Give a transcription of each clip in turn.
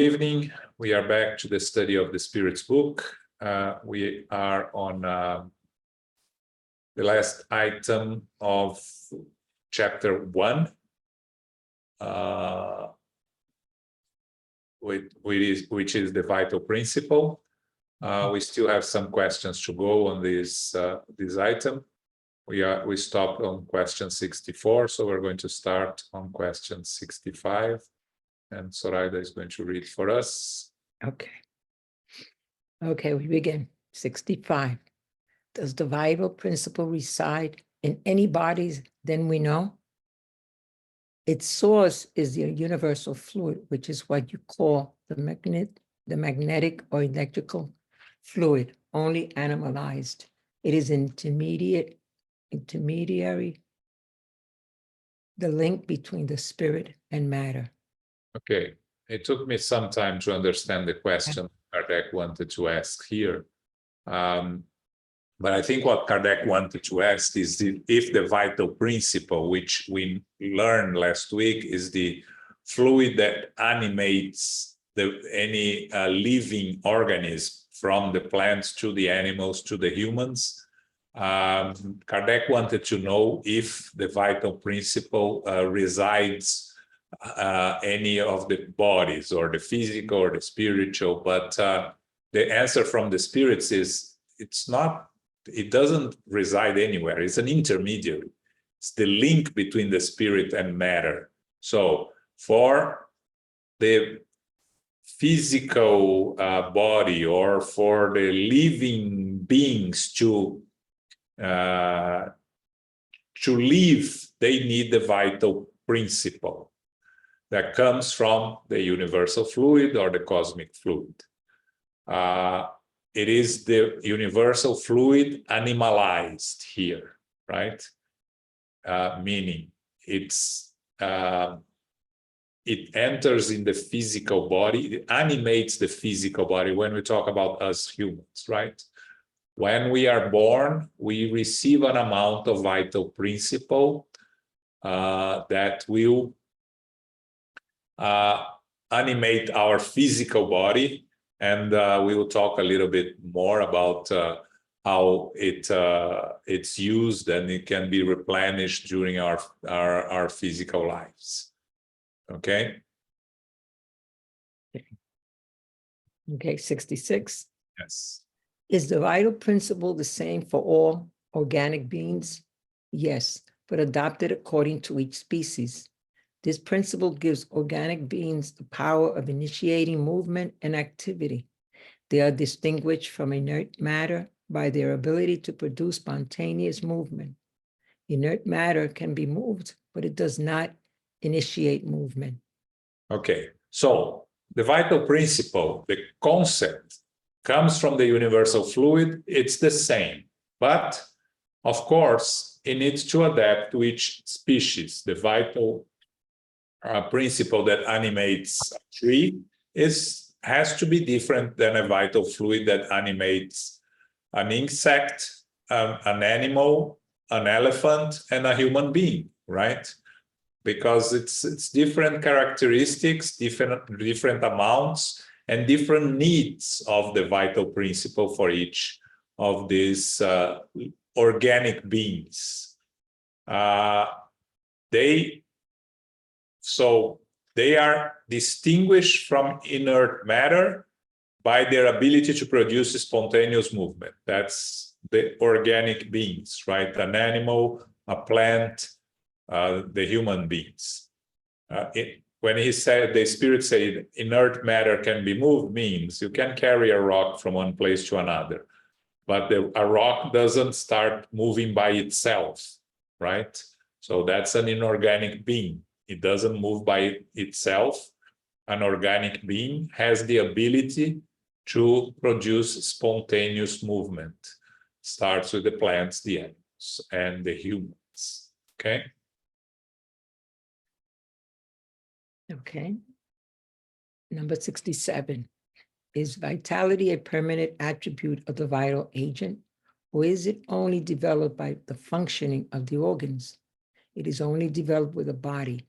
Evening. We are back to the study of the Spirit's book. We are on the last item of chapter 1, which is the vital principle. We still have some questions to go on this item. We stopped on question 64, so we're going to start on question 65. And Zoraida is going to read for us. Okay, we begin. 65. Does the vital principle reside in any bodies then we know? Its source is the universal fluid, which is what you call the magnetic or electrical fluid, only animalized. It is intermediary, the link between the spirit and matter. Okay, it took me some time to understand the question Kardec wanted to ask here. But I think what Kardec wanted to ask is if the vital principle, which we learned last week, is the fluid that animates any living organism, from the plants to the animals to the humans. Kardec wanted to know if the vital principle resides any of the bodies, or the physical or the spiritual, but the answer from the spirits is it doesn't reside anywhere. It's an intermediary. It's the link between the spirit and matter. So for the physical body, or for the living beings to live, they need the vital principle that comes from the universal fluid or the cosmic fluid. It is the universal fluid animalized here, right? Meaning it enters in the physical body, it animates the physical body when we talk about us humans, right? When we are born, we receive an amount of vital principle that will animate our physical body, and we will talk a little bit more about how it's used, and it can be replenished during our physical lives. Okay. Okay, 66. Yes. Is the vital principle the same for all organic beings? Yes, but adopted according to each species. This principle gives organic beings the power of initiating movement and activity. They are distinguished from inert matter by their ability to produce spontaneous movement. Inert matter can be moved, but it does not initiate movement. Okay, so the vital principle, the concept, comes from the universal fluid. It's the same, but of course, it needs to adapt to each species. The vital principle that animates a tree has to be different than a vital fluid that animates an insect, an animal, an elephant, and a human being, right? Because it's different characteristics, different amounts, and different needs of the vital principle for each of these organic beings. They are distinguished from inert matter by their ability to produce spontaneous movement. That's the organic beings, right? An animal, a plant, the human beings. When he said, the Spirit said, inert matter can be moved, means you can carry a rock from one place to another, but a rock doesn't start moving by itself, right? So that's an inorganic being. It doesn't move by itself. An organic being has the ability to produce spontaneous movement. Starts with the plants, the animals, and the humans. Okay? Okay. Number 67. Is vitality a permanent attribute of the vital agent, or is it only developed by the functioning of the organs? It is only developed with the body.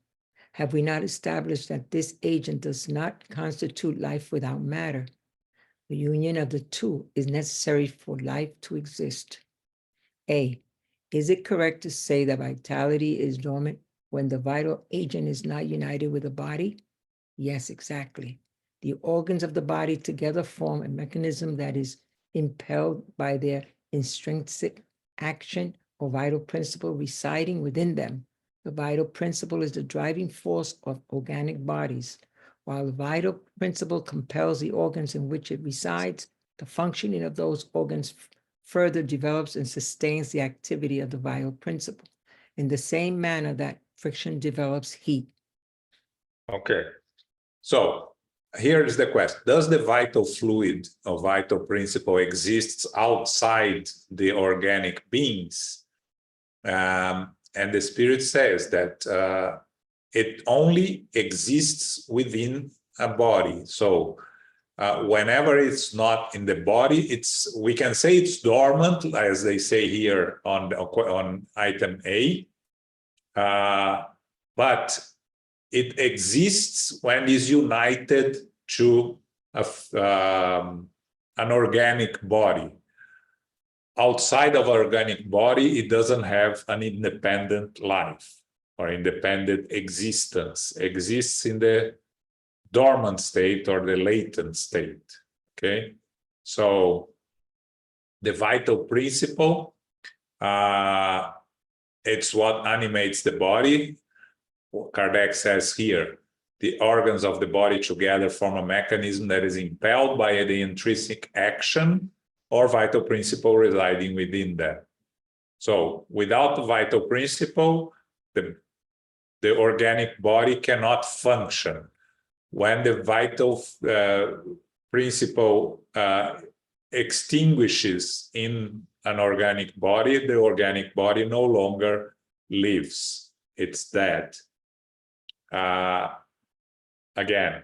Have we not established that this agent does not constitute life without matter? The union of the two is necessary for life to exist. A, is it correct to say that vitality is dormant when the vital agent is not united with the body? Yes, exactly. The organs of the body together form a mechanism that is impelled by their intrinsic action or vital principle residing within them. The vital principle is the driving force of organic bodies. While the vital principle compels the organs in which it resides, the functioning of those organs further develops and sustains the activity of the vital principle in the same manner that friction develops heat. Okay. So here's the question. Does the vital fluid or vital principle exists outside the organic beings? And the Spirit says that it only exists within a body. So whenever it's not in the body, we can say it's dormant, as they say here on item A, but it exists when it's united to an organic body. Outside of organic body, it doesn't have an independent life or independent existence. Exists in the dormant state or the latent state. Okay, so the vital principle, it's what animates the body. Kardec says here, the organs of the body together form a mechanism that is impelled by the intrinsic action or vital principle residing within them. So without the vital principle, the organic body cannot function. When the vital principle extinguishes in an organic body, the organic body no longer lives. It's dead. Again,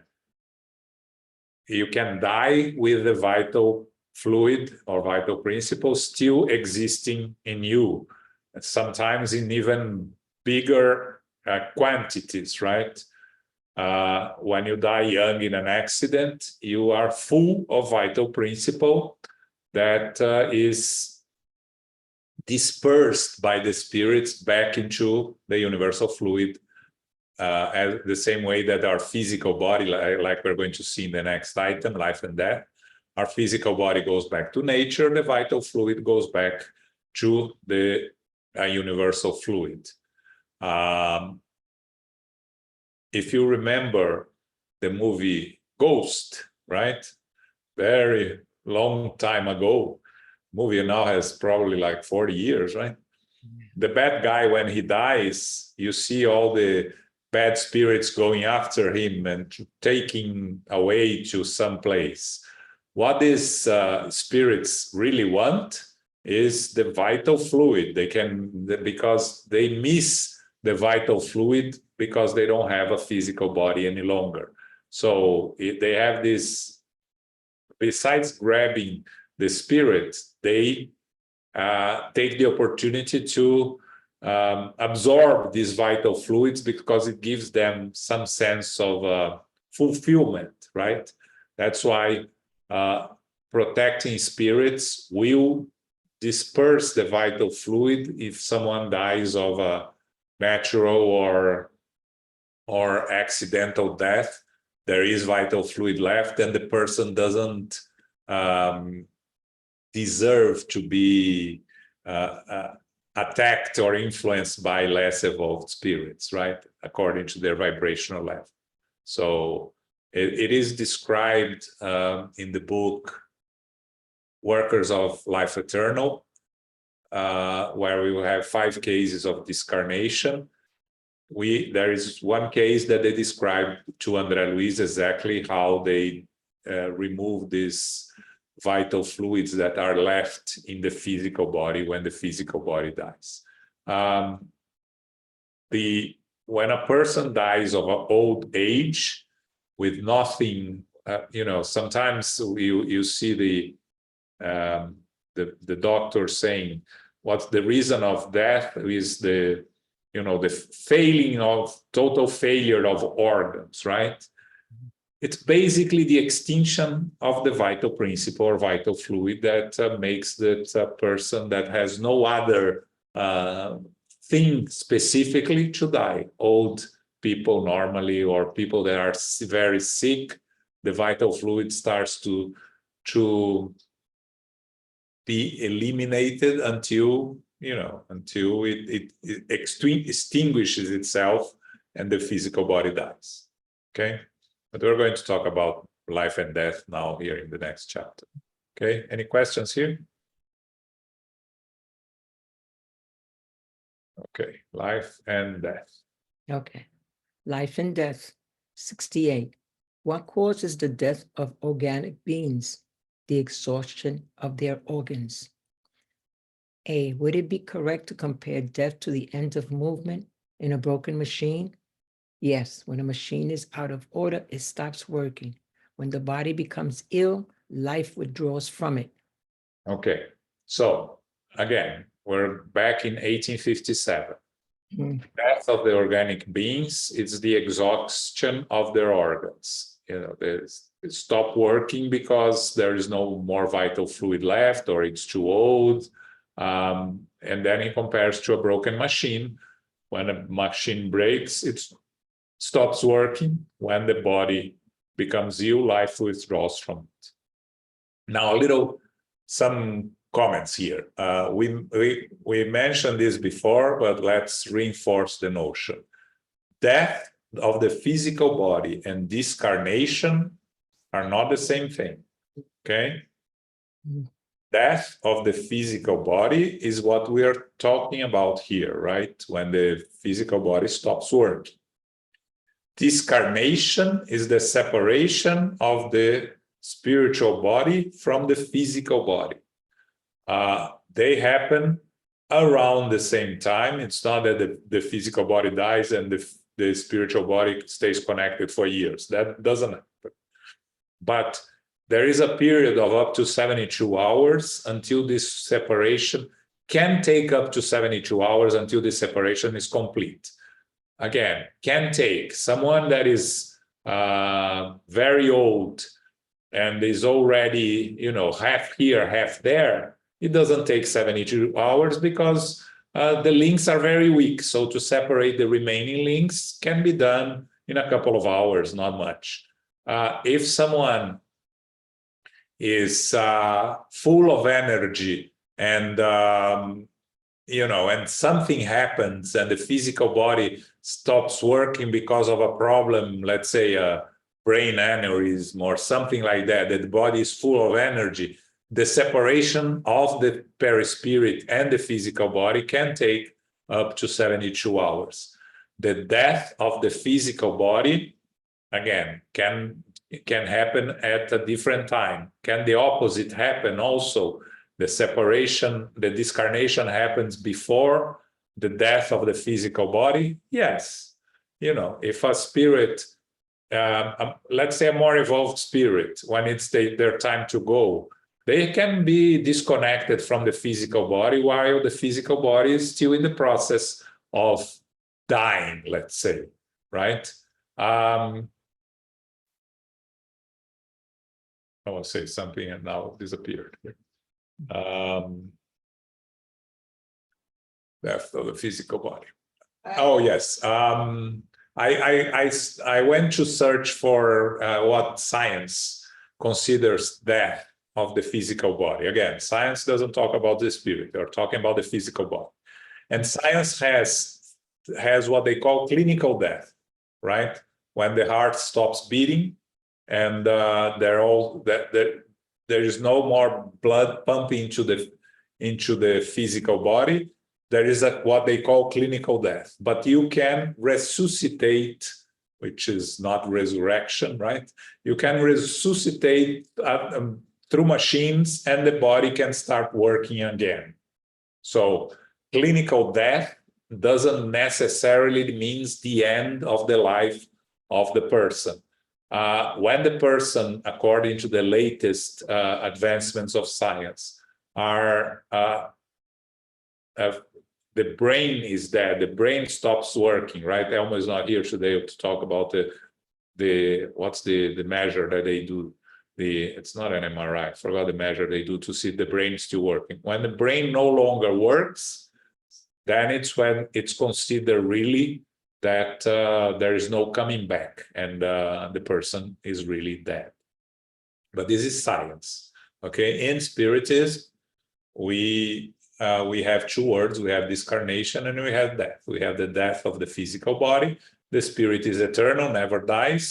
you can die with the vital fluid or vital principle still existing in you, sometimes in even bigger quantities, right? When you die young in an accident, you are full of vital principle that is dispersed by the spirits back into the universal fluid, as the same way that our physical body, like we're going to see in the next item, life and death, our physical body goes back to nature, the vital fluid goes back to the universal fluid. If you remember the movie Ghost, right? Very long time ago. Movie now has probably like 40 years, right? The bad guy, when he dies, you see all the bad spirits going after him and taking away to some place. What these spirits really want is the vital fluid. Because they miss the vital fluid because they don't have a physical body any longer. So they have this, besides grabbing the spirit, they take the opportunity to absorb these vital fluids because it gives them some sense of fulfillment, right? That's why protecting spirits will disperse the vital fluid if someone dies of a natural or accidental death. There is vital fluid left and the person doesn't deserve to be attacked or influenced by less evolved spirits, right? According to their vibrational level. So it is described in the book Workers of Life Eternal, where we will have 5 cases of discarnation. There is one case that they describe to André Luiz exactly how they remove these vital fluids that are left in the physical body when the physical body dies. When a person dies of an old age with nothing, sometimes you see the doctor saying what's the reason of death is the the failing of total failure of organs, right? It's basically the extinction of the vital principle or vital fluid that makes that person that has no other thing specifically to die. Old people normally, or people that are very sick, the vital fluid starts to be eliminated until it extinguishes itself and the physical body dies. Okay, but we're going to talk about life and death now here in the next chapter. Okay, any questions here? Okay, life and death. Okay. Life and death. 68. What causes the death of organic beings? The exhaustion of their organs. A, would it be correct to compare death to the end of movement in a broken machine? Yes, when a machine is out of order, it stops working. When the body becomes ill, life withdraws from it. Okay, so again, we're back in 1857. Death of the organic beings is the exhaustion of their organs. They stop working because there is no more vital fluid left, or it's too old. And then he compares to a broken machine. When a machine breaks, it stops working. When the body becomes ill, life withdraws from it. Now, some comments here. We mentioned this before, but let's reinforce the notion. Death of the physical body and discarnation are not the same thing. Okay? Death of the physical body is what we are talking about here, right? When the physical body stops working. Discarnation is the separation of the spiritual body from the physical body. They happen around the same time. It's not that the physical body dies and the spiritual body stays connected for years. That doesn't happen. But there is a period of up to 72 hours until this separation can take up to 72 hours until the separation is complete. Again, can take someone that is very old and is already, half here, half there. It doesn't take 72 hours because the links are very weak. So to separate the remaining links can be done in a couple of hours, not much. If someone is full of energy and, and something happens and the physical body stops working because of a problem, let's say a brain aneurysm or something like that, that the body is full of energy, the separation of the perispirit and the physical body can take up to 72 hours. The death of the physical body, again, can happen at a different time. Can the opposite happen also? The separation, the discarnation happens before the death of the physical body? Yes. If a spirit, let's say a more evolved spirit, when it's their time to go, they can be disconnected from the physical body while the physical body is still in the process of dying, let's say, right? I will say something and now it disappeared. Death of the physical body. Oh, yes. I went to search for what science considers death of the physical body. Again, science doesn't talk about the spirit. They're talking about the physical body. And science has what they call clinical death, right? When the heart stops beating and there is no more blood pumping into the physical body. There is what they call clinical death, but you can resuscitate, which is not resurrection, right? You can resuscitate through machines and the body can start working again. So clinical death doesn't necessarily means the end of the life of the person. When the person, according to the latest advancements of science, the brain is dead, the brain stops working, right? Elmo is not here today to talk about what's the measure that they do. It's not an MRI, I forgot the measure they do to see if the brain is still working. When the brain no longer works, then it's when it's considered really that there is no coming back and the person is really dead. But this is science, okay? In Spiritism, we have two words. We have discarnation and we have death. We have the death of the physical body. The spirit is eternal, never dies.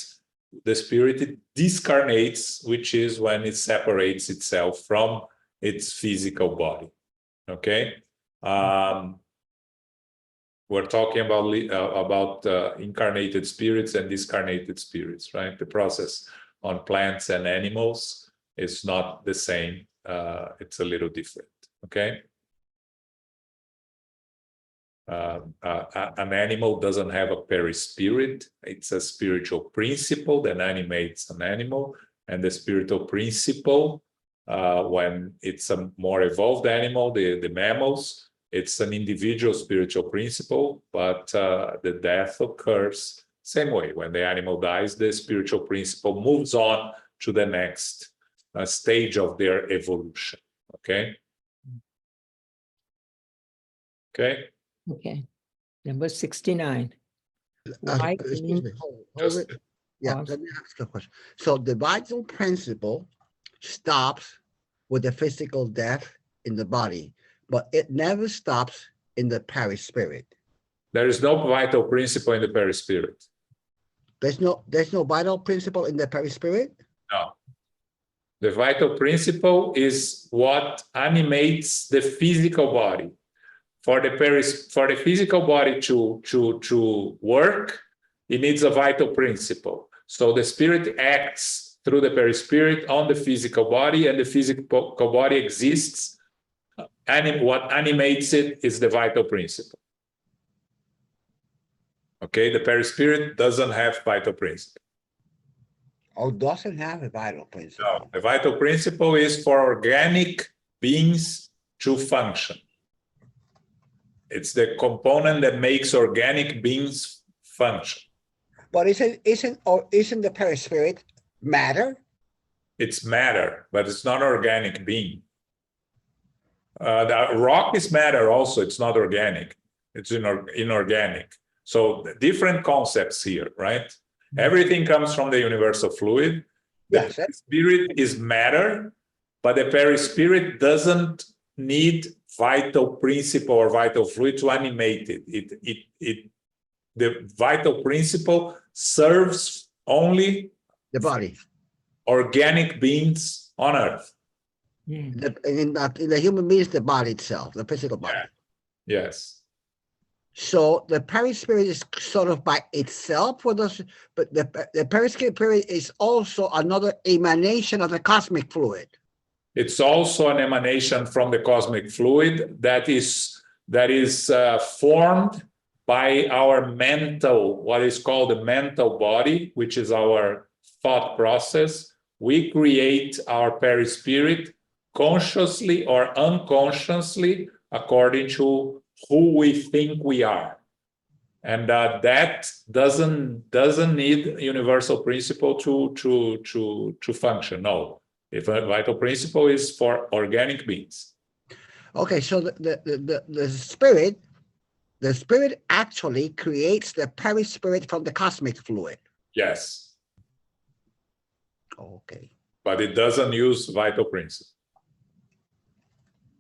The spirit discarnates, which is when it separates itself from its physical body. Okay, we're talking about incarnated spirits and discarnated spirits, right? The process on plants and animals is not the same. It's a little different. Okay. An animal doesn't have a perispirit. It's a spiritual principle that animates an animal, and the spiritual principle, when it's a more evolved animal, the mammals, it's an individual spiritual principle, but the death occurs same way. When the animal dies, the spiritual principle moves on to the next stage of their evolution. Okay. Okay. Okay. Number 69. Why Excuse me. beings- Hold it. Yeah, Pause. let me ask a question. So the vital principle stops with the physical death in the body, but it never stops in the perispirit. There is no vital principle in the perispirit. There's no vital principle in the perispirit? No. The vital principle is what animates the physical body. For the physical body to work, it needs a vital principle. So the spirit acts through the perispirit on the physical body, and the physical body exists. And what animates it is the vital principle. Okay, the perispirit doesn't have vital principle. Or doesn't have a vital principle? No, the vital principle is for organic beings to function. It's the component that makes organic beings function. But isn't the perispirit matter? It's matter, but it's not organic being. The rock is matter also, it's not organic. It's inorganic. So different concepts here, right? Everything comes from the universal fluid. The Yes. spirit is matter, but the perispirit doesn't need vital principle or vital fluid to animate it. The vital principle serves only The body. organic beings on Earth. Hmm. In the human being is the body itself, the physical body. Yeah. Yes. So the perispirit is sort of by itself, but the perispirit is also another emanation of the cosmic fluid. It's also an emanation from the cosmic fluid that is formed by our mental, what is called the mental body, which is our thought process. We create our perispirit consciously or unconsciously according to who we think we are. And that doesn't need universal principle to function. No. If a vital principle is for organic beings. Okay, so the spirit actually creates the perispirit from the cosmic fluid. Yes, Okay. but it doesn't use vital principle.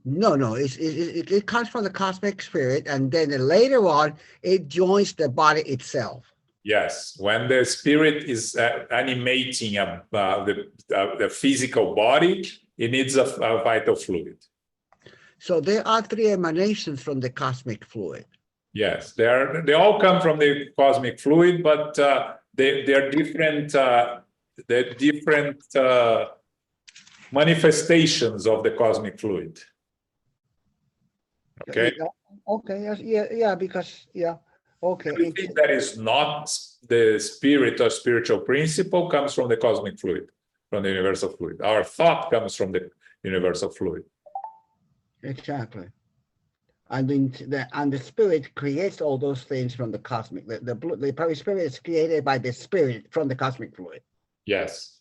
No, it comes from the cosmic spirit, and then later on, it joins the body itself. Yes, when the spirit is animating the physical body, it needs a vital fluid. So there are three emanations from the cosmic fluid. Yes, they all come from the cosmic fluid, but they're different. They're different manifestations of the cosmic fluid. Okay. Okay. Yeah. Because okay. Everything that is not the spirit or spiritual principle comes from the cosmic fluid, from the universal fluid. Our thought comes from the universal fluid. Exactly. And the spirit creates all those things from the cosmic. The perispirit is created by the spirit from the cosmic fluid. Yes.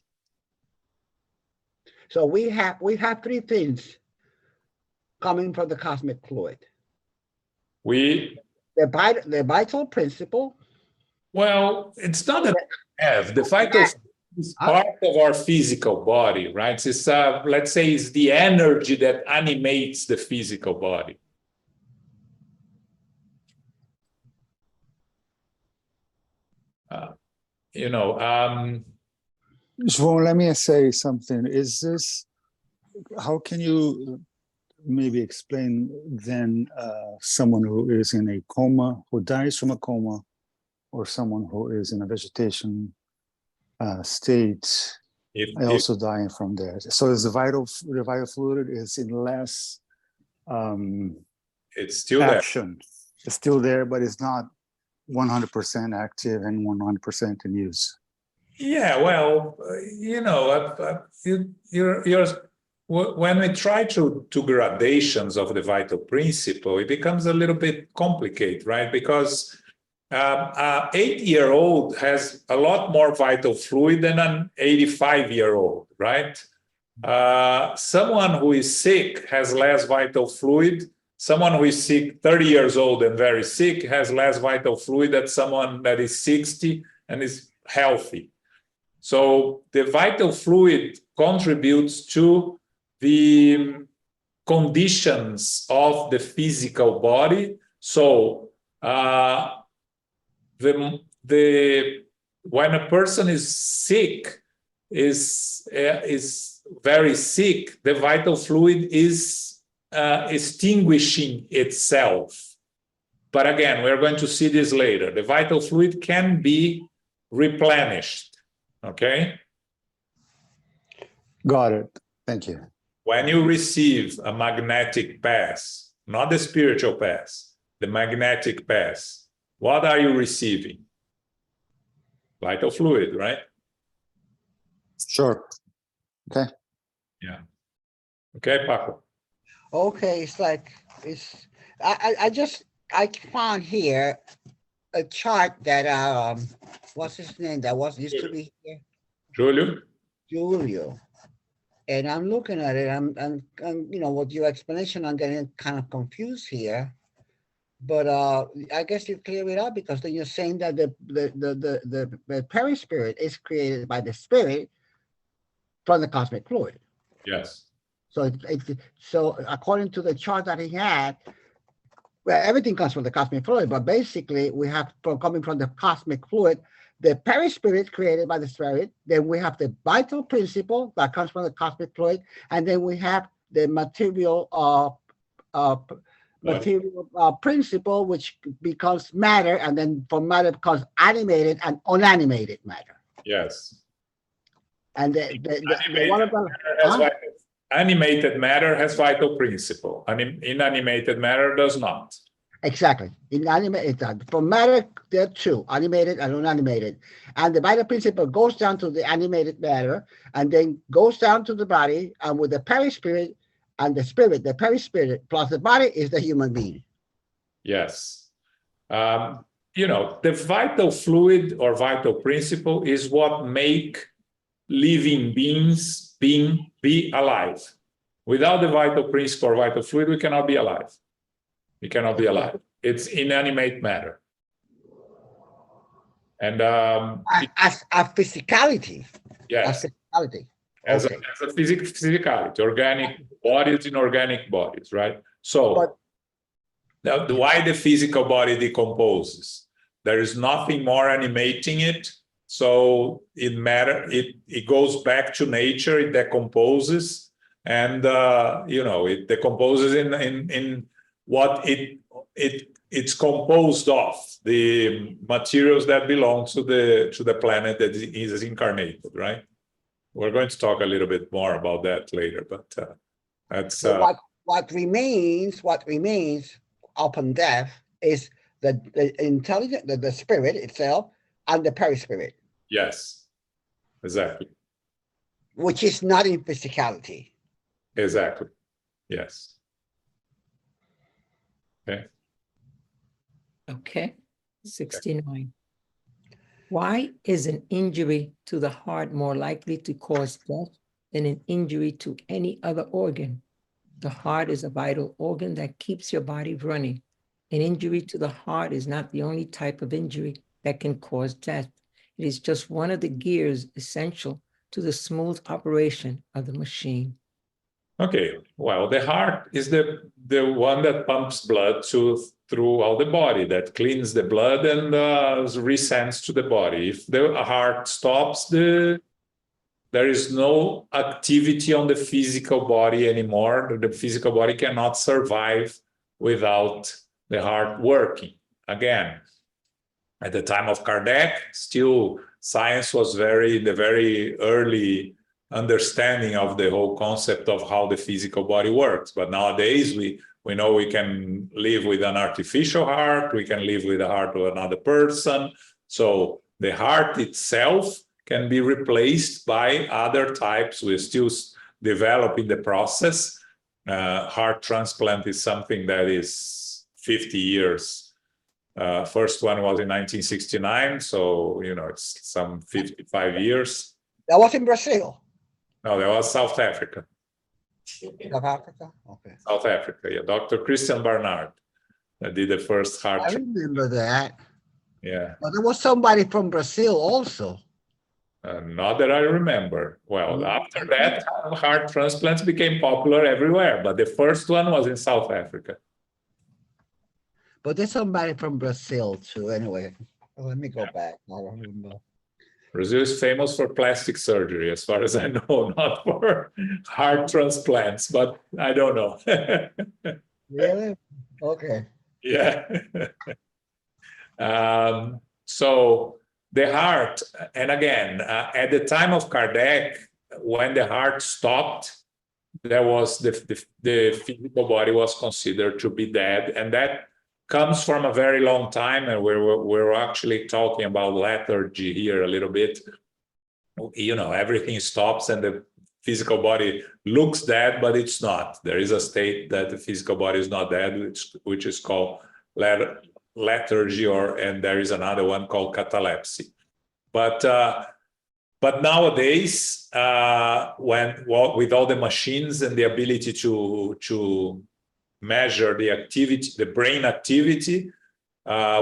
So we have three things coming from the cosmic fluid. The vital principle. Well, it's not that we have. The vital is part of our physical body, right? It's let's say it's the energy that animates the physical body. João, let me say something. Is this, how can you maybe explain then someone who is in a coma, who dies from a coma, or someone who is in a vegetation state, also dying from there? So is the vital fluid is in less it's still action. It's still there, but it's not 100% active and 100% in use. Yeah, well, when we try to gradations of the vital principle, it becomes a little bit complicated, right? Because an 8-year-old has a lot more vital fluid than an 85-year-old, right? Someone who is sick has less vital fluid. Someone who is sick, 30 years old and very sick, has less vital fluid than someone that is 60 and is healthy. So the vital fluid contributes to the conditions of the physical body. So when a person is sick, is very sick, the vital fluid is extinguishing itself. But again, we're going to see this later. The vital fluid can be replenished. Okay? Got it. Thank you. When you receive a magnetic pass, not the spiritual pass, the magnetic pass, what are you receiving? Vital fluid, right? Sure. Okay. Yeah. Okay, Paco. Okay, it's like I found here a chart that what's his name that used to be here? Julio. And I'm looking at it, and with your explanation, I'm getting kind of confused here. But I guess you clear it up, because then you're saying that the perispirit is created by the spirit from the cosmic fluid. Yes. So according to the chart that he had, well, everything comes from the cosmic fluid, but basically we have coming from the cosmic fluid, the perispirit created by the spirit, then we have the vital principle that comes from the cosmic fluid, and then we have the material principle, which becomes matter, and then from matter becomes animated and unanimated matter. Yes. And the one of them, animated matter has vital principle. Inanimated matter does not. Exactly. From matter, there are two, animated and unanimated. And the vital principle goes down to the animated matter, and then goes down to the body, and with the perispirit and the spirit, the perispirit plus the body is the human being. Yes. The vital fluid or vital principle is what make living beings be alive. Without the vital principle or vital fluid, we cannot be alive. We cannot be alive. It's inanimate matter. And as a physicality. Yes. As physicality. As a physicality, organic bodies, inorganic bodies, right? So now, why the physical body decomposes? There is nothing more animating it. So it goes back to nature, it decomposes, and it decomposes in what it's composed of, the materials that belong to the planet that is incarnated, right? We're going to talk a little bit more about that later, but that's what remains upon death is the intelligence, the spirit itself, and the perispirit. Yes, exactly. Which is not in physicality. Exactly. Yes. Okay, 69. Why is an injury to the heart more likely to cause death than an injury to any other organ? The heart is a vital organ that keeps your body running. An injury to the heart is not the only type of injury that can cause death. It is just one of the gears essential to the smooth operation of the machine. Okay, well, the heart is the one that pumps blood throughout the body, that cleans the blood and resends to the body. If the heart stops, there is no activity on the physical body anymore. The physical body cannot survive without the heart working. Again, at the time of Kardec, still science was in the very early understanding of the whole concept of how the physical body works. But nowadays, we know we can live with an artificial heart, we can live with the heart of another person. So the heart itself can be replaced by other types. We're still developing the process. Heart transplant is something that is 50 years. First one was in 1969, so it's some 55 years. That was in Brazil. No, that was South Africa. South Africa? Okay. South Africa, yeah. Dr. Christian Barnard did the first heart. I remember that. Yeah. But there was somebody from Brazil also. Not that I remember. Well, after that, heart transplants became popular everywhere, but the first one was in South Africa. But there's somebody from Brazil too. Anyway, let me go back. I don't remember. Brazil is famous for plastic surgery, as far as I know, not for heart transplants, but I don't know. Really? Okay. Yeah. So the heart, and again, at the time of Kardec, when the heart stopped, there was the physical body was considered to be dead, and that comes from a very long time, and we're actually talking about lethargy here a little bit. Everything stops and the physical body looks dead, but it's not. There is a state that the physical body is not dead, which is called lethargy, and there is another one called catalepsy. But nowadays, with all the machines and the ability to measure the activity, the brain activity,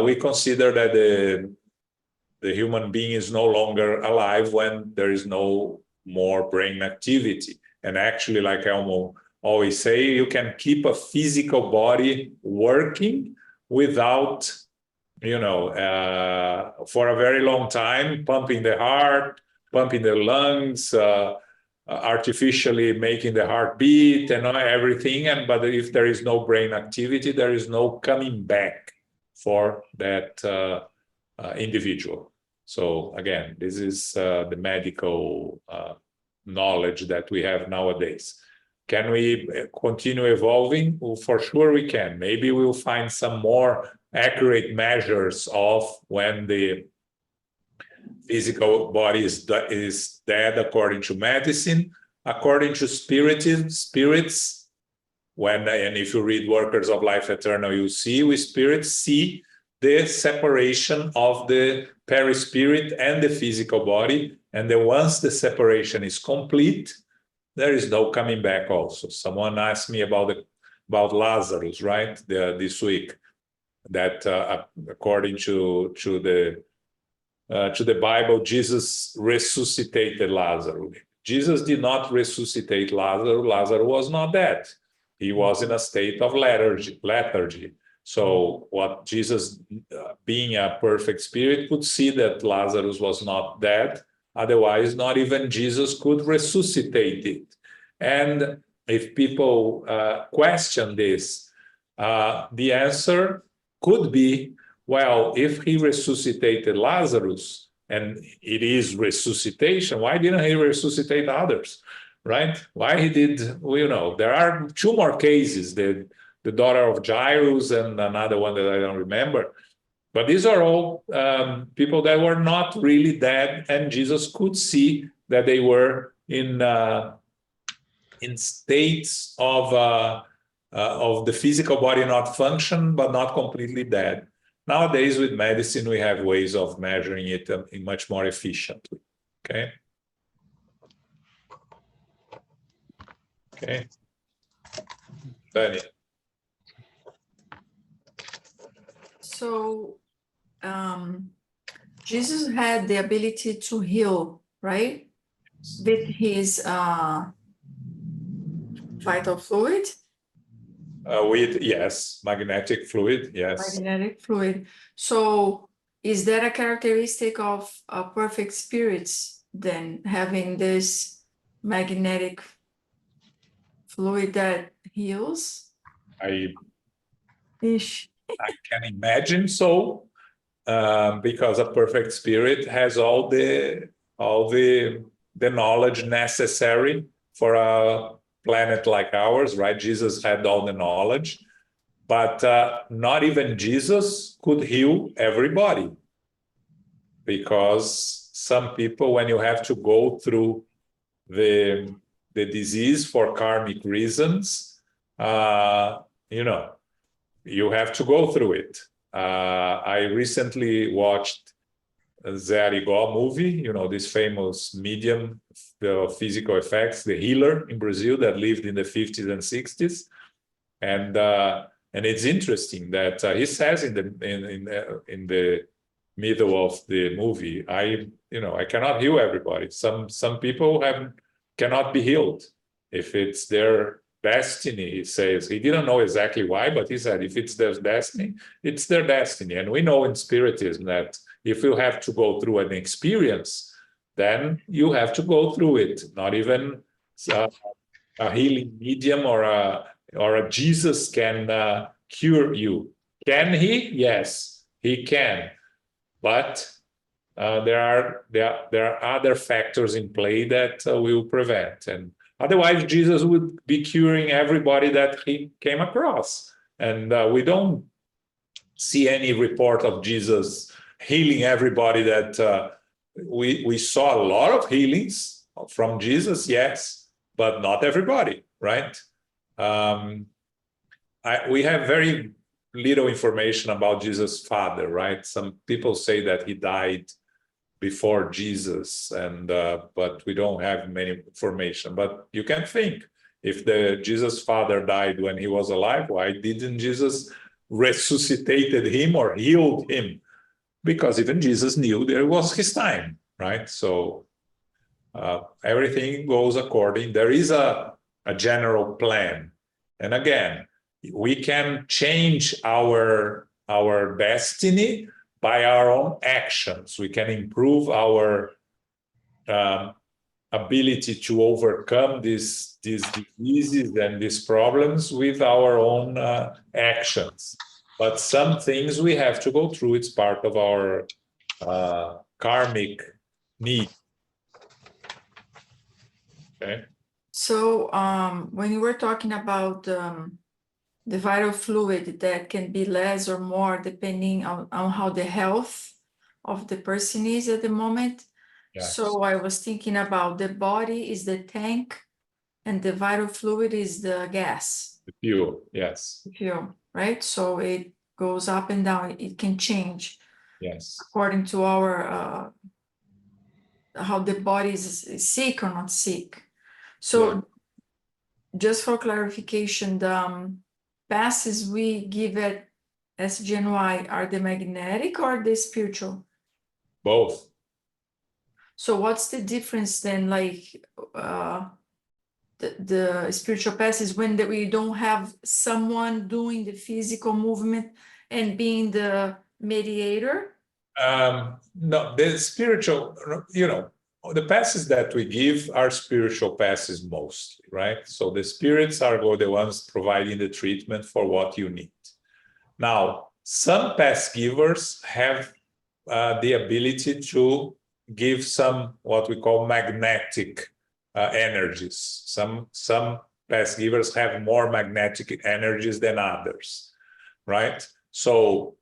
we consider that the human being is no longer alive when there is no more brain activity. And actually, like I always say, you can keep a physical body working without, for a very long time, pumping the heart, pumping the lungs, artificially making the heart beat and everything. But if there is no brain activity, there is no coming back for that individual. So again, this is the medical knowledge that we have nowadays. Can we continue evolving? Well, for sure we can. Maybe we'll find some more accurate measures of when the physical body is dead according to medicine, according to spirits. And if you read Workers of Life Eternal, you see we spirits see the separation of the perispirit and the physical body. And then once the separation is complete, there is no coming back also. Someone asked me about Lazarus, right, this week, that according to the Bible, Jesus resuscitated Lazarus. Jesus did not resuscitate Lazarus. Lazarus was not dead. He was in a state of lethargy. So what Jesus, being a perfect spirit, could see that Lazarus was not dead. Otherwise, not even Jesus could resuscitate it. And if people question this, the answer could be, well, if he resuscitated Lazarus, and it is resuscitation, why didn't he resuscitate others, right? Why he did, there are two more cases, the daughter of Jairus and another one that I don't remember. But these are all people that were not really dead, and Jesus could see that they were in states of of the physical body not function, but not completely dead. Nowadays, with medicine, we have ways of measuring it much more efficiently. Okay. Okay. Danny. So, Jesus had the ability to heal, right? With his vital fluid, With, yes, magnetic fluid, yes. magnetic fluid. So, is that a characteristic of perfect spirits then, having this magnetic fluid that heals? I Ish. can imagine so, because a perfect spirit has all the knowledge necessary for a planet like ours, right? Jesus had all the knowledge, but not even Jesus could heal everybody, because some people, when you have to go through the disease for karmic reasons, you have to go through it. I recently watched Zé Arigó movie, this famous medium, the physical effects, the healer in Brazil that lived in the 50s and 60s. And it's interesting that he says in the middle of the movie, I cannot heal everybody. Some people cannot be healed. If it's their destiny, he says. He didn't know exactly why, but he said, if it's their destiny, it's their destiny. And we know in Spiritism that if you have to go through an experience, then you have to go through it. Not even a healing medium or a Jesus can cure you. Can he? Yes, he can. But there are other factors in play that will prevent. And otherwise, Jesus would be curing everybody that he came across. And we don't see any report of Jesus healing everybody that we saw a lot of healings from Jesus, yes, but not everybody, right? We have very little information about Jesus' father, right? Some people say that he died before Jesus, but we don't have many information. But you can think, if the Jesus father died when he was alive, why didn't Jesus resuscitated him or healed him? Because even Jesus knew there was his time, right? So everything goes according. There is a general plan, and again, we can change our destiny by our own actions. We can improve our ability to overcome these diseases and these problems with our own actions. But some things we have to go through. It's part of our karmic need. Okay. So when you were talking about the vital fluid that can be less or more depending on how the health of the person is at the moment. Yes. So I was thinking about the body is the tank and the vital fluid is the gas. The fuel, yes. Fuel, right? So it goes up and down. It can change. Yes. According to our how the body is sick or not sick. So just for clarification, the passes we give at SGNY are the magnetic or the spiritual? Both. So what's the difference then, like the spiritual passes when we don't have someone doing the physical movement and being the mediator? No, the spiritual, the passes that we give are spiritual passes mostly, right? So the spirits are the ones providing the treatment for what you need. Now, some pass givers have the ability to give some what we call magnetic energies. Some pass givers have more magnetic energies than others, right? So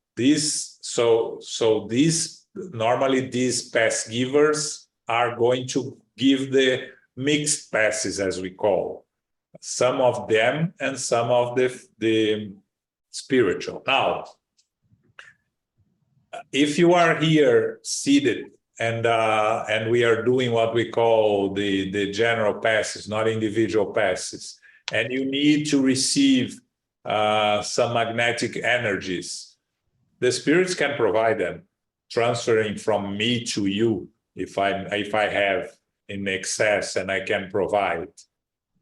normally these pass givers are going to give the mixed passes, as we call. some of them and some of the spiritual. Now, if you are here seated and we are doing what we call the general passes, not individual passes, and you need to receive some magnetic energies, the spirits can provide them, transferring from me to you if I have in excess and I can provide.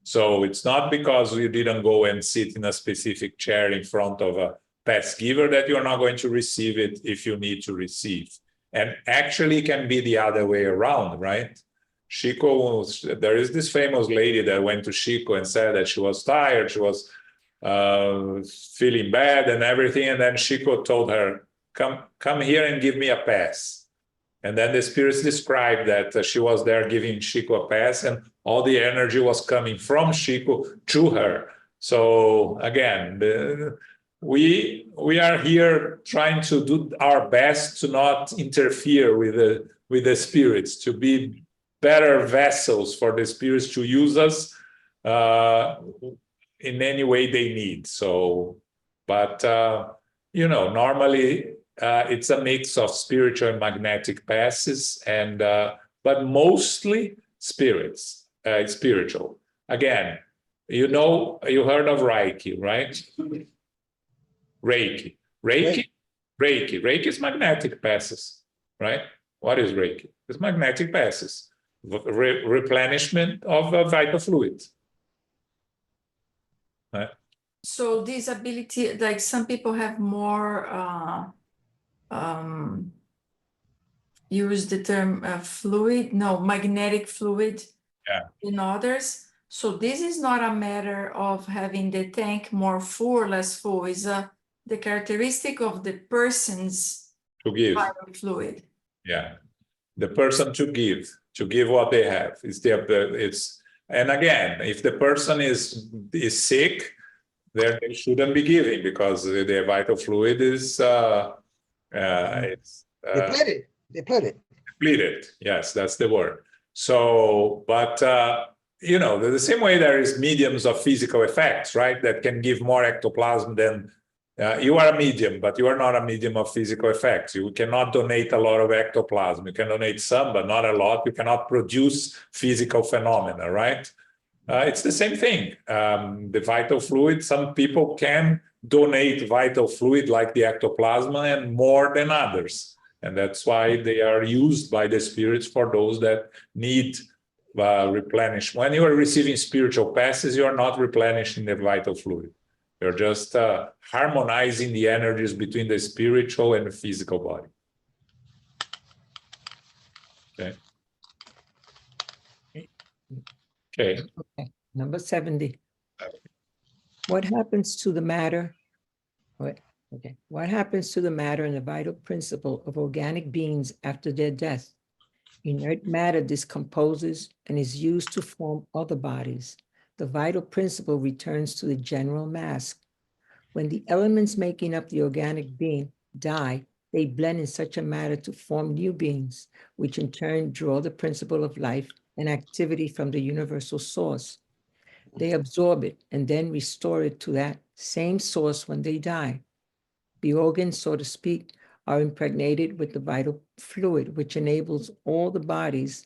So it's not because you didn't go and sit in a specific chair in front of a pass giver that you're not going to receive it if you need to receive. And actually can be the other way around, right? Chico, there is this famous lady that went to Chico and said that she was tired, she was feeling bad and everything. And then Chico told her, come here and give me a pass. And then the spirits described that she was there giving Chico a pass and all the energy was coming from Chico to her. So again, we are here trying to do our best to not interfere with the spirits, to be better vessels for the spirits to use us in any way they need. So, but normally it's a mix of spiritual and magnetic passes, and but mostly spiritual. Again, you heard of Reiki, right? Reiki is magnetic passes, right? What is Reiki? It's magnetic passes, replenishment of vital fluid. Right? So this ability, like some people have more, use the term magnetic fluid in others. So this is not a matter of having the tank more full or less full. It's the characteristic of the person's to give vital fluid. Yeah, the person to give what they have. And again, if the person is sick, they shouldn't be giving because their vital fluid is Depleted. Depleted. Yes, that's the word. So, but the same way there is mediums of physical effects, right? That can give more ectoplasm than you are a medium, but you are not a medium of physical effects. You cannot donate a lot of ectoplasm. You can donate some, but not a lot. You cannot produce physical phenomena, right? It's the same thing. The vital fluid, some people can donate vital fluid like the ectoplasm and more than others. And that's why they are used by the spirits for those that need replenish. When you are receiving spiritual passes, you are not replenishing the vital fluid. You're just harmonizing the energies between the spiritual and the physical body. Okay. Number 70. What happens to the matter? What happens to the matter and the vital principle of organic beings after their death? Inert matter decomposes and is used to form other bodies. The vital principle returns to the general mass. When the elements making up the organic being die, they blend in such a manner to form new beings, which in turn draw the principle of life and activity from the universal source. They absorb it and then restore it to that same source when they die. The organs, so to speak, are impregnated with the vital fluid, which enables all the body's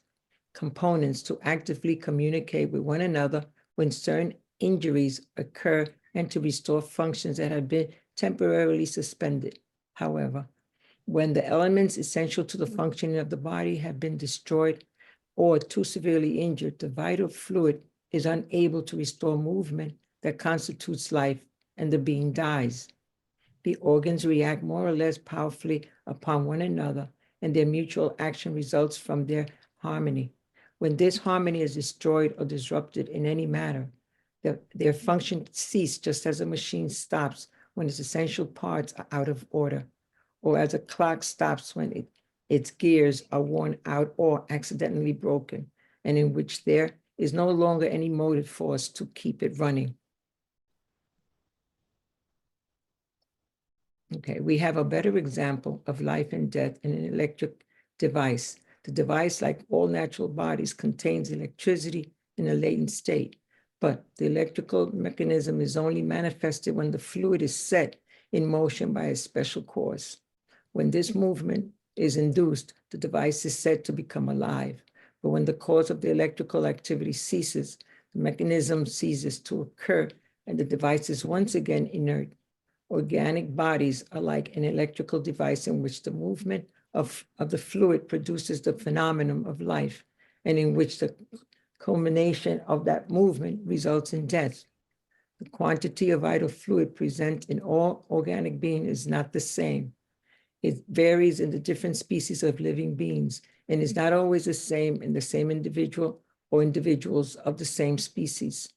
components to actively communicate with one another when certain injuries occur and to restore functions that have been temporarily suspended. However, when the elements essential to the functioning of the body have been destroyed or too severely injured, the vital fluid is unable to restore movement that constitutes life and the being dies. The organs react more or less powerfully upon one another, and their mutual action results from their harmony. When this harmony is destroyed or disrupted in any manner, their function ceases just as a machine stops when its essential parts are out of order, or as a clock stops when its gears are worn out or accidentally broken, and in which there is no longer any motive force to keep it running. Okay, we have a better example of life and death in an electric device. The device, like all natural bodies, contains electricity in a latent state. But the electrical mechanism is only manifested when the fluid is set in motion by a special cause. When this movement is induced, the device is said to become alive. But when the cause of the electrical activity ceases, the mechanism ceases to occur and the device is once again inert. Organic bodies are like an electrical device in which the movement of the fluid produces the phenomenon of life, and in which the culmination of that movement results in death. The quantity of vital fluid present in all organic beings is not the same. It varies in the different species of living beings and is not always the same in the same individual or individuals of the same species.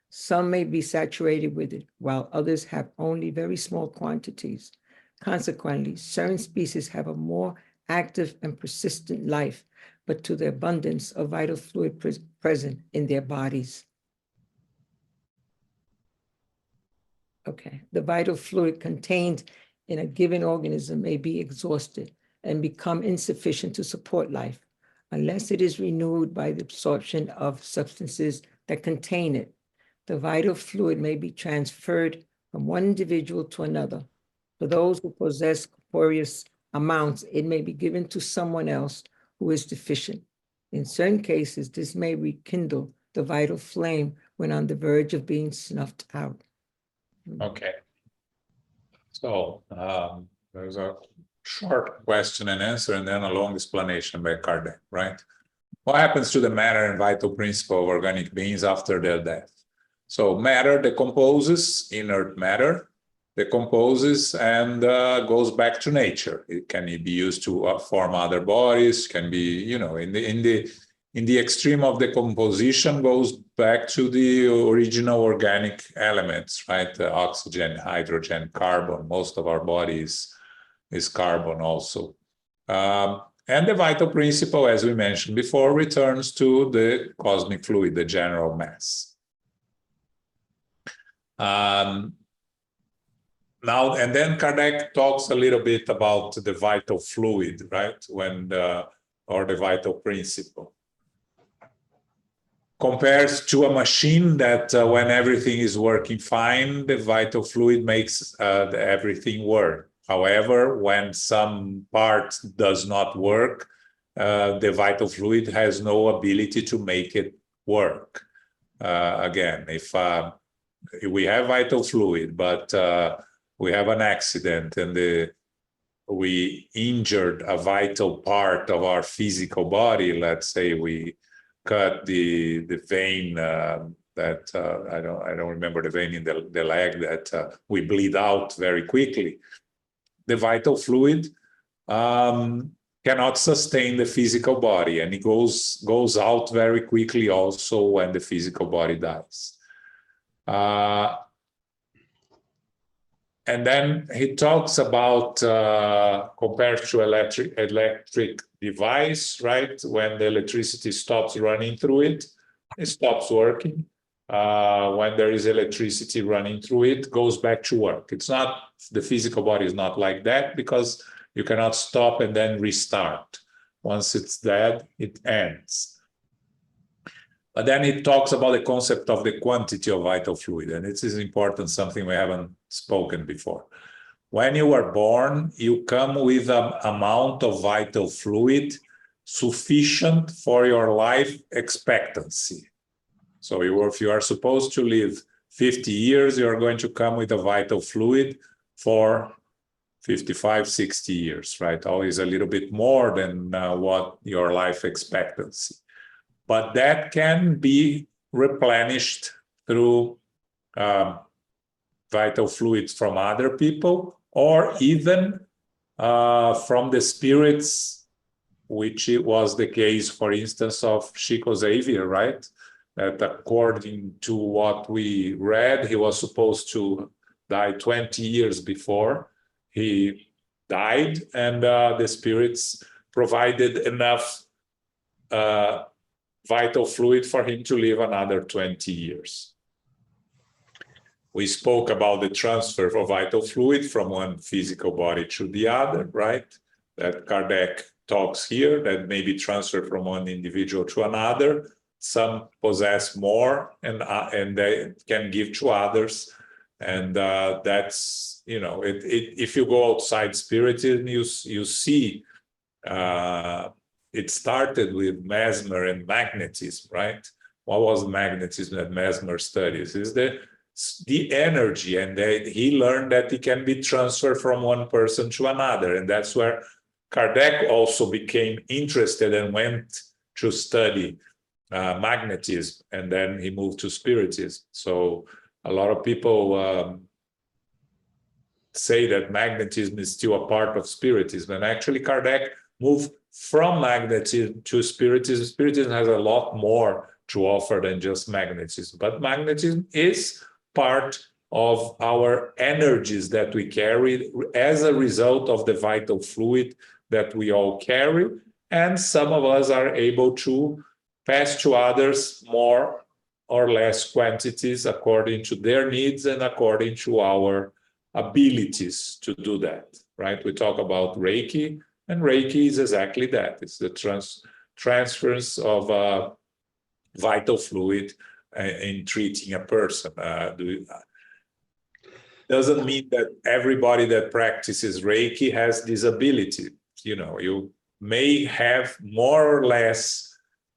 Some may be saturated with it, while others have only very small quantities. Consequently, certain species have a more active and persistent life, but to the abundance of vital fluid present in their bodies. Okay, the vital fluid contained in a given organism may be exhausted and become insufficient to support life, unless it is renewed by the absorption of substances that contain it. The vital fluid may be transferred from one individual to another. For those who possess corporeous amounts, it may be given to someone else who is deficient. In certain cases, this may rekindle the vital flame when on the verge of being snuffed out. Okay. So there's a short question and answer and then a long explanation by Kardec, right? What happens to the matter and vital principle of organic beings after their death? So matter decomposes, inert matter decomposes and goes back to nature. It can be used to form other bodies, can be, in the extreme of decomposition, goes back to the original organic elements, right? Oxygen, hydrogen, carbon. Most of our bodies is carbon also. And the vital principle, as we mentioned before, returns to the cosmic fluid, the general mass. Now, and then Kardec talks a little bit about the vital fluid, right? Or the vital principle. Compares to a machine that when everything is working fine, the vital fluid makes everything work. However, when some part does not work, the vital fluid has no ability to make it work. Again, if we have vital fluid, but we have an accident and we injured a vital part of our physical body, let's say we cut the vein that I don't remember the vein in the leg that we bleed out very quickly. The vital fluid cannot sustain the physical body, and it goes out very quickly also when the physical body dies. And then he talks about compared to electric device, right? When the electricity stops running through it, it stops working. When there is electricity running through it, goes back to work. It's not, the physical body is not like that because you cannot stop and then restart. Once it's dead, it ends. But then it talks about the concept of the quantity of vital fluid, and it is important, something we haven't spoken before. When you are born, you come with an amount of vital fluid sufficient for your life expectancy. So if you are supposed to live 50 years, you're going to come with a vital fluid for 55, 60 years, right? Always a little bit more than what your life expectancy. But that can be replenished through vital fluids from other people, or even from the spirits, which it was the case, for instance, of Chico Xavier, right? That according to what we read, he was supposed to die 20 years before he died, and the spirits provided enough vital fluid for him to live another 20 years. We spoke about the transfer of vital fluid from one physical body to the other, right? That Kardec talks here, that may be transferred from one individual to another some possess more, and they can give to others. And that's, you know, if you go outside Spiritism, you see it started with Mesmer and magnetism, right? What was magnetism that Mesmer studies? Is the energy, and he learned that it can be transferred from one person to another, and that's where Kardec also became interested and went to study magnetism, and then he moved to Spiritism. So a lot of people say that magnetism is still a part of Spiritism, and actually Kardec moved from magnetism to Spiritism. Spiritism has a lot more to offer than just magnetism, but magnetism is part of our energies that we carry as a result of the vital fluid that we all carry, and some of us are able to pass to others more or less quantities according to their needs and according to our abilities to do that, right? We talk about Reiki, and Reiki is exactly that. It's the transference of vital fluid in treating a person. Doesn't mean that everybody that practices Reiki has this ability. You know, you may have more or less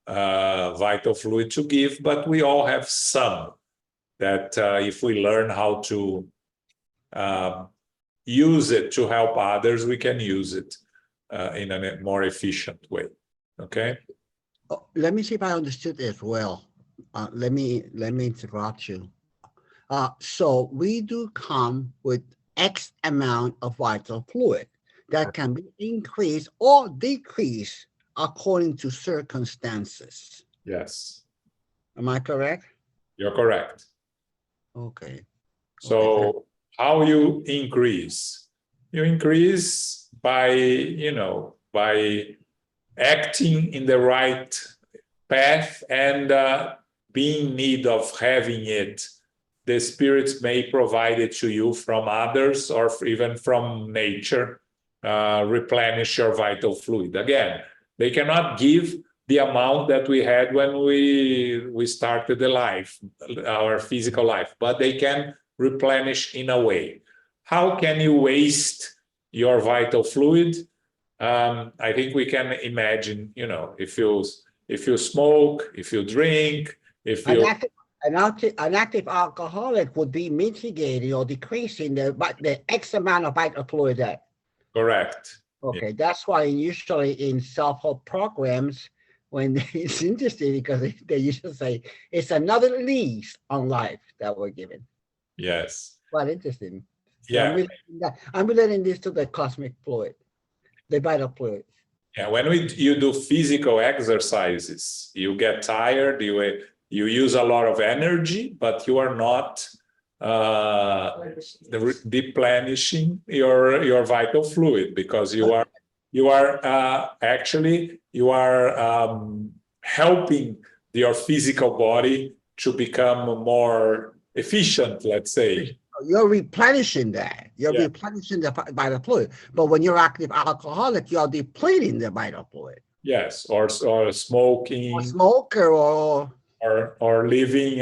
vital fluid to give, but we all have some that if we learn how to use it to help others, we can use it in a more efficient way. Okay. Oh, let me see if I understood this well. Let me interrupt you. So we do come with X amount of vital fluid that can be increased or decreased according to circumstances. Yes, Am I correct? you're correct. Okay. So how you increase? You increase by, you know, by acting in the right path and being in need of having it. The spirits may provide it to you from others or even from nature, replenish your vital fluid. Again, they cannot give the amount that we had when we started the life, our physical life, but they can replenish in a way. How can you waste your vital fluid? I think we can imagine, you know, if you smoke, if you drink, if you An active alcoholic would be mitigating or decreasing the X amount of vital fluid that. correct. Okay, that's why usually in self-help programs, when it's interesting because they usually say it's another lease on life that we're given. Yes. Quite interesting. So Yeah. I'm relating this to the cosmic fluid, the vital fluid. Yeah. When you do physical exercises, you get tired. You use a lot of energy, but you are not replenishing your vital fluid because you are actually helping your physical body to become more efficient, let's say. You're replenishing that. You're Yeah. replenishing the vital fluid. But when you're active alcoholic, you're depleting the vital fluid. Yes, or smoking, Or smoker or living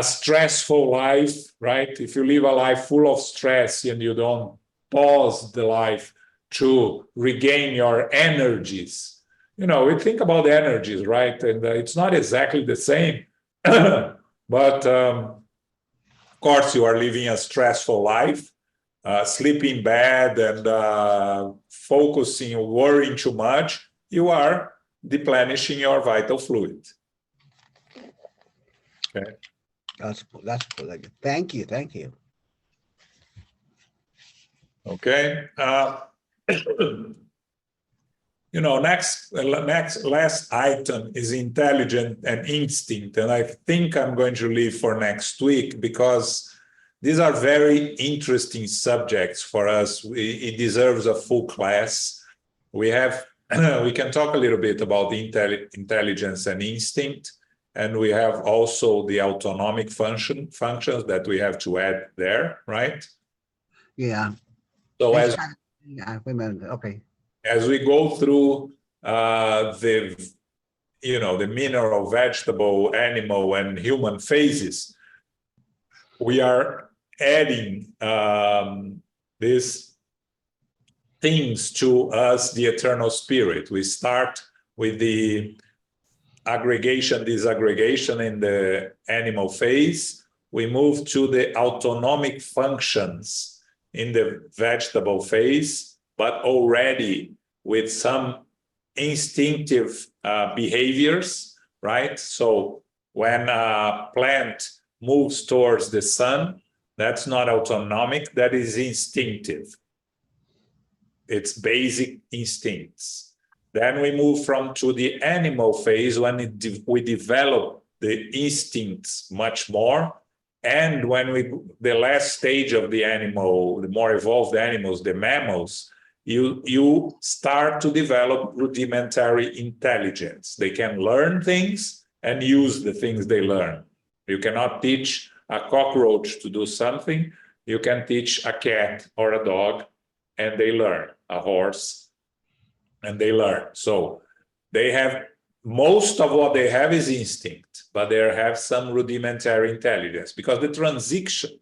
a stressful life, right? If you live a life full of stress and you don't pause the life to regain your energies, you know, we think about energies, right? And it's not exactly the same, but of course, you are living a stressful life, sleeping bad and focusing, worrying too much, you are deplenishing your vital fluid. Okay. that's good. Thank you. Okay. You know, last item is intelligence and instinct, and I think I'm going to leave for next week because these are very interesting subjects for us. It deserves a full class. We can talk a little bit about the intelligence and instinct, and we have also the autonomic functions that we have to add there, right? Yeah. So I remember. Okay. as we go through the the mineral, vegetable, animal, and human phases, we are adding these things to us, the eternal spirit. We start with the aggregation, disaggregation in the animal phase. We move to the autonomic functions in the vegetable phase, but already with some instinctive behaviors, right? So when a plant moves towards the sun, that's not autonomic, that is instinctive. It's basic instincts. Then we move to the animal phase when we develop the instincts much more. And when the last stage of the animal, the more evolved animals, the mammals, you start to develop rudimentary intelligence. They can learn things and use the things they learn. You cannot teach a cockroach to do something. You can teach a cat or a dog, and they learn, a horse, and they learn. So they have, most of what they have is instinct, but they have some rudimentary intelligence, because the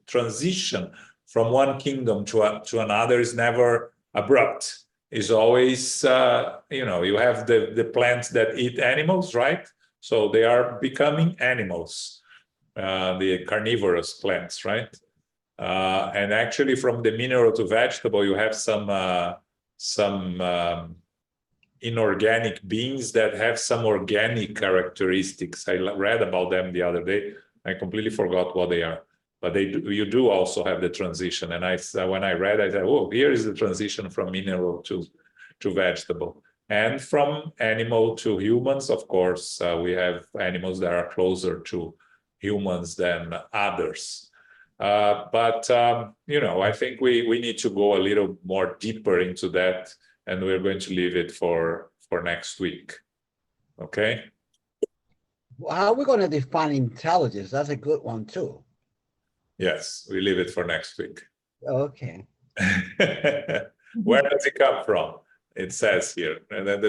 transition from one kingdom to another is never abrupt. It's always, you have the plants that eat animals, right? So they are becoming animals, the carnivorous plants, right? And actually from the mineral to vegetable, you have some inorganic beings that have some organic characteristics. I read about them the other day. I completely forgot what they are, but you do also have the transition. And when I read, I said, oh, here is the transition from mineral to vegetable. And from animal to humans, of course, we have animals that are closer to humans than others. But I think we need to go a little more deeper into that, and we're going to leave it for next week. Okay? How are we going to define intelligence? That's a good one too. Yes, we leave it for next week. Okay. Where does it come from? It says here. And then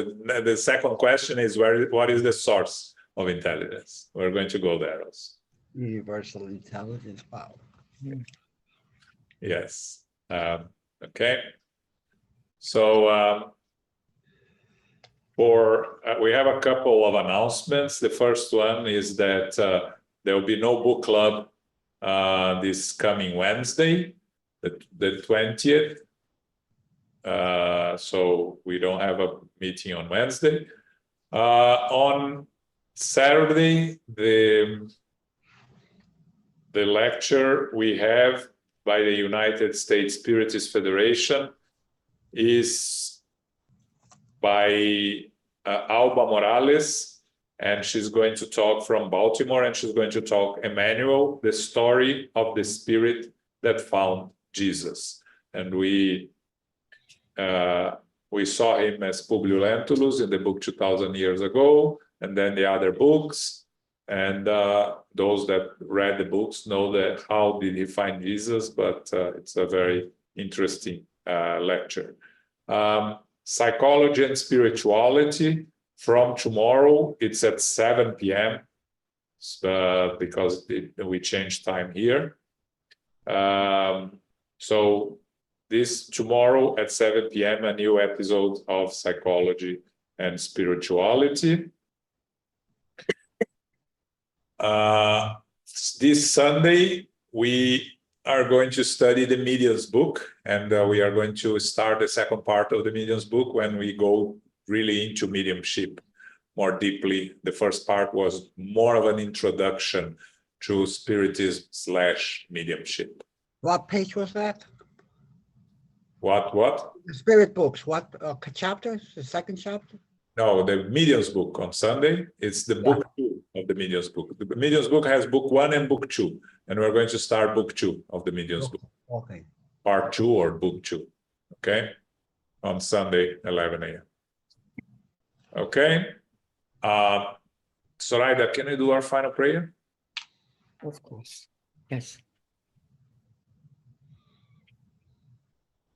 the second question is, what is the source of intelligence? We're going to go there also. Universal intelligence. Wow. Yes. Okay. So we have a couple of announcements. The first one is that there will be no book club this coming Wednesday, the 20th. So we don't have a meeting on Wednesday. On Saturday, the lecture we have by the United States Spiritist Federation is by Alba Morales, and she's going to talk from Baltimore, and she's going to talk Emmanuel, the story of the spirit that found Jesus. And we saw him as Publio Lentulus in the book 2,000 years ago, and then the other books. And those that read the books know that how did he find Jesus, but it's a very interesting lecture. Psychology and Spirituality from tomorrow, it's at 7 p.m. Because we changed time here. So this tomorrow at 7 p.m. a new episode of Psychology and Spirituality. This Sunday, we are going to study the Medium's book, and we are going to start the second part of the Medium's book when we go really into mediumship more deeply. The first part was more of an introduction to Spiritism/mediumship. What page was that? What? The spirit books. What chapter? The second chapter? No, the Medium's book on Sunday. It's the book 2 of the Medium's book. The Medium's book has book 1 and book 2, and we're going to start book 2 of the Medium's book. Okay. Part 2 or book 2. Okay, on Sunday, 11 a.m. Okay. Zoraida, can you do our final prayer? Of course. Yes.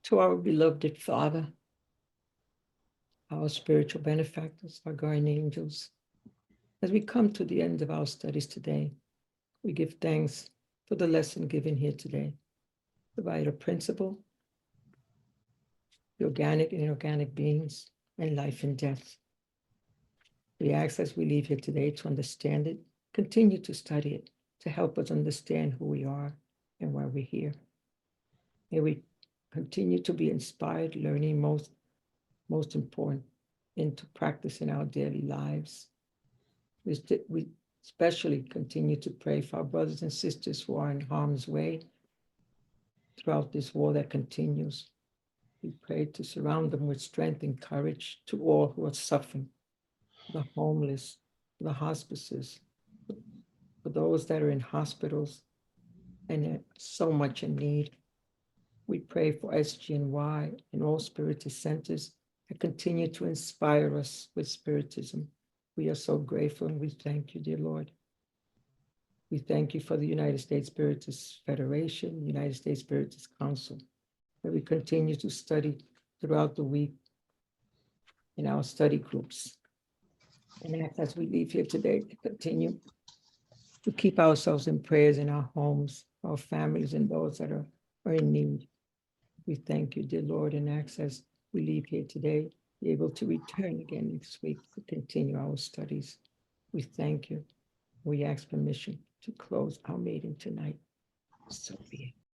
To our beloved Father, our spiritual benefactors, our guardian angels, As we come to the end of our studies today, we give thanks for the lesson given here today, the vital principle, the organic and inorganic beings, and life and death. We ask as we leave here today to understand it, continue to study it, to help us understand who we are and why we're here. May we continue to be inspired, learning most important, into practice in our daily lives. We especially continue to pray for our brothers and sisters who are in harm's way throughout this war that continues. We pray to surround them with strength and courage, to all who are suffering, the homeless, the hospices, for those that are in hospitals and are so much in need. We pray for SGNY and all Spiritist centers that continue to inspire us with Spiritism. We are so grateful and we thank you, dear Lord. We thank you for the United States Spiritist Federation, United States Spiritist Council, that we continue to study throughout the week in our study groups. And as we leave here today, to continue to keep ourselves in prayers in our homes, our families, and those that are in need. We thank you, dear Lord, and ask as we leave here today, be able to return again next week to continue our studies. We thank you. We ask permission to close our meeting tonight. So be it.